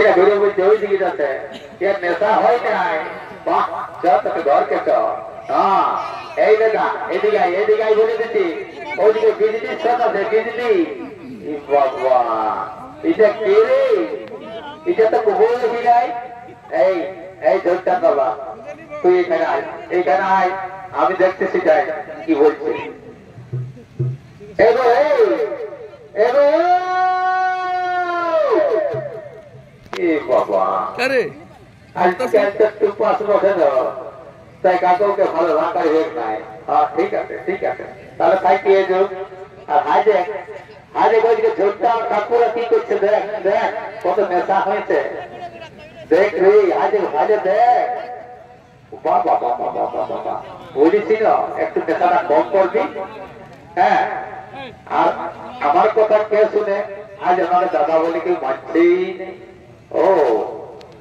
এরা ঘুরে বলছে ওই দিকে যাচ্ছে এর নেশা হয় নাই বাহ চল তোকে ঘরকে চল হ্যাঁ এই দাদা এদিকে বলে দিচ্ছি ওইদিকে বিজলির শট আছে বিজলি বাবা এটা কে রে এটা তো কবুল নাই এই এই জোরটা বাবা তুই এইখানে আয় আমি দেখতেছি যাই কি বলছে এগো এগো এ বাবা আরে আজকে একটু পাশ বসে দাও তাই কাকাকে ভালো রাখার হেক নাই হ্যাঁ ঠিক আছে তাহলে থাকি এ যোগ আর হাজে বলছে ঝোটটা কাকুরা কি করছে দেখ দেখ কত নেশা হয়েছে দেখ রে হাজে দেখ বাবা বাবা বাবা বাবা বলেছি না একটু নেশাটা কম করবি হ্যাঁ আর আমার কথা কে শুনে আজ আমাকে দাদা বলে কেউ মানছেই নেই ও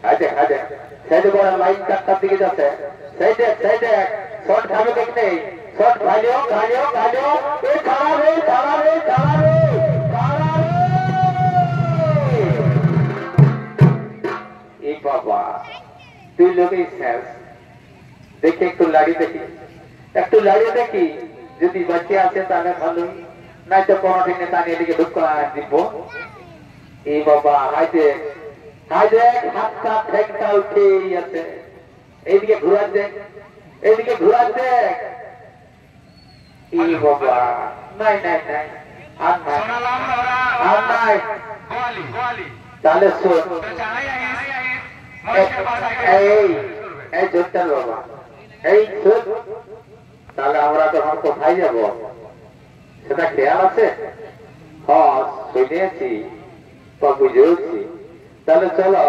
হাজে সেই বড় লাইন চারটার দিকে যাচ্ছে সেই দেখ শর্ট খাবে দেখ নেই শর্ট খালিও এ খাড়াবে এই বাবা তুই লোকেই শেষ দেখি একটু লাড়িয়ে দেখি যদি বাচ্চা আছে তাহলে ভালোই নাই তো কোনো ঠিক নেই তা নিয়ে এদিকে ঢুক দিব এই বাবা হাইতে হাতটা ঠেকটা উঠেই আছে এইদিকে ঘুরার দেখ এই বাবা নাই আর নাই তাহলে শোন এই জোরটার বাবা এই শোন তাহলে আমরা তখন কোথায় যাব সেটা খেয়াল আছে হ্যাঁ শুনেছি বা বুঝেওছি তাহলে চলো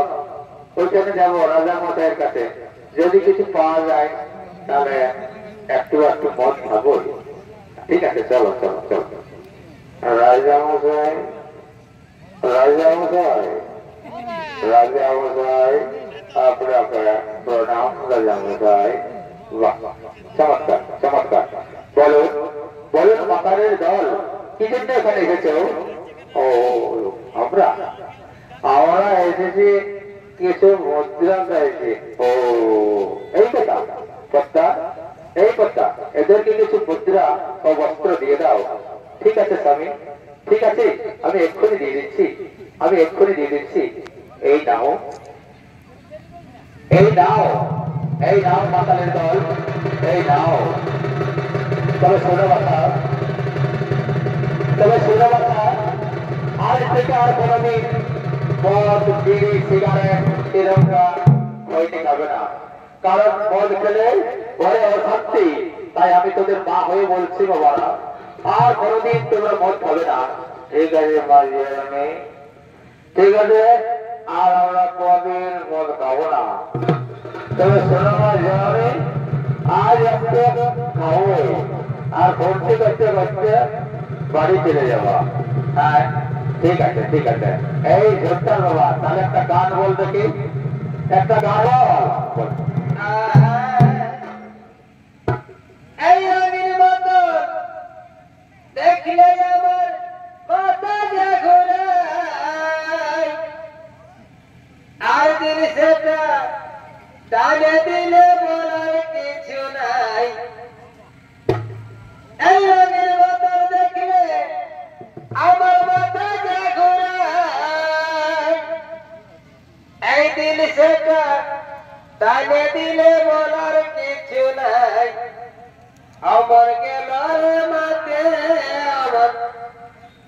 ওইখানে যাবো রাজা মশাইয়ের কাছে যদি কিছু পাওয়া যায় তাহলে একটু মদ খাবো ঠিক আছে চলো রাজা মশাই আপনার প্রণাম রাজা মশাই বাহ চমৎকার বলুন মাতারের দল কি জন্য এখানে এসেছে ও আমরা এসেছি কিছু মুদ্রা চাইছি ও এই কথা এদেরকে কিছু মুদ্রা ও বস্ত্র দিয়ে দাও ঠিক আছে স্বামী ঠিক আছে আমি এক্ষুনি দিয়ে দিচ্ছি এই নাও মাতালের দল এই নাও তবে শোনো কথা আজ থেকে আর কোনদিন মদ বিড়ি সিগারেট এরকম হইতে যাবে না কারণ মদ খেলে ঘরে অশান্তি তাই আমি তোদের মা হয়ে বলছি বাবারা আর কোনদিন তোমরা মদ খাবে না ঠিক আছে মাঝে ঠিক আছে আর আমরা কোনদিন মদ খাবো না তবে শোনো মাঝে আজ একটু খাবো আর ভর্তি করতে বাড়ি চলে যাবো হ্যাঁ ঠিক আছে এই ঝোটটা বাবা তাহলে একটা গান বল দেখি একটা গান বল এই রঙের মতো দেখলে আমার মাথা ঘোরায় আর দিন সেটা টানে দিলে বলার কিছু নাই এই রঙের মতো দেখলে আমার মাথা ঘোরায় এই দিন সেটা টানে দিলে বলার কিছু নাই আমার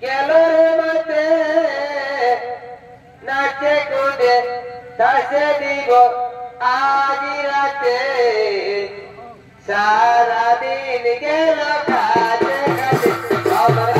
গেল রে মাতে নাচে কুদে দাসে দিব আজ রাতে সারাদিন গেল কাজে আমার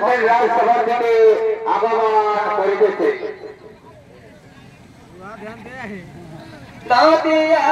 কমপ্লেন রাজসভা থেকে আগমন করিতেছে। নদিয়া